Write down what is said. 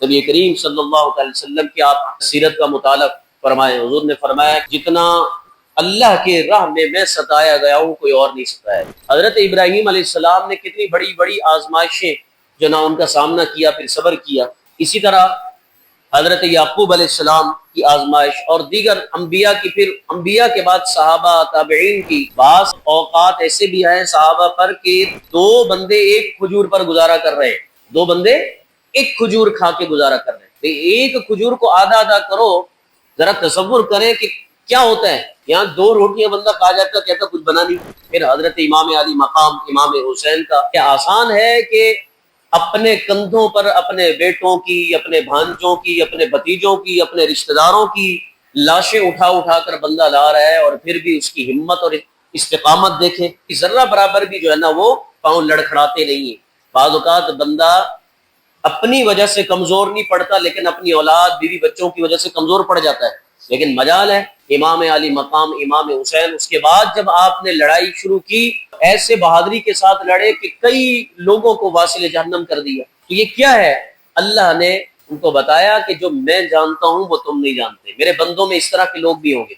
نبی کریم صلی اللہ علیہ وسلم کی آپ سیرت کا مطالعہ فرمائے، حضور نے فرمایا جتنا اللہ کے راہ میں ستایا گیا ہوں کوئی اور نہیں ستایا۔ حضرت ابراہیم علیہ السلام نے کتنی بڑی بڑی آزمائشیں جو نہ ان کا سامنا کیا، پھر صبر کیا۔ اسی طرح حضرت یعقوب علیہ السلام کی آزمائش اور دیگر انبیاء کی، پھر انبیاء کے بعد صحابہ تابعین کی۔ بعض اوقات ایسے بھی ہیں صحابہ پر کہ دو بندے ایک کھجور پر گزارا کر رہے ہیں، دو بندے ایک کھجور کھا کے گزارا کر رہے ہیں۔ ایک کھجور کو آدھا آدھا کرو، ذرا تصور کریں کہ کیا ہوتا ہے۔ یہاں دو روٹیاں بندہ کھا جاتا، کہتا کچھ بنا نہیں۔ پھر حضرت امام علی مقام امام حسین کا کیا آسان ہے کہ اپنے کندھوں پر اپنے بیٹوں کی، اپنے بھانجوں کی، اپنے بھتیجوں کی، اپنے رشتہ داروں کی لاشیں اٹھا اٹھا کر بندہ لا رہا ہے، اور پھر بھی اس کی ہمت اور استقامت دیکھیں، ذرہ برابر بھی جو ہے نا وہ پاؤں لڑکھڑاتے نہیں ہیں۔ بعض اوقات بندہ اپنی وجہ سے کمزور نہیں پڑتا، لیکن اپنی اولاد بیوی بچوں کی وجہ سے کمزور پڑ جاتا ہے۔ لیکن مجال ہے امام علی مقام امام حسین، اس کے بعد جب آپ نے لڑائی شروع کی ایسے بہادری کے ساتھ لڑے کہ کئی لوگوں کو واصل جہنم کر دیا۔ تو یہ کیا ہے؟ اللہ نے ان کو بتایا کہ جو میں جانتا ہوں وہ تم نہیں جانتے، میرے بندوں میں اس طرح کے لوگ بھی ہوں گے۔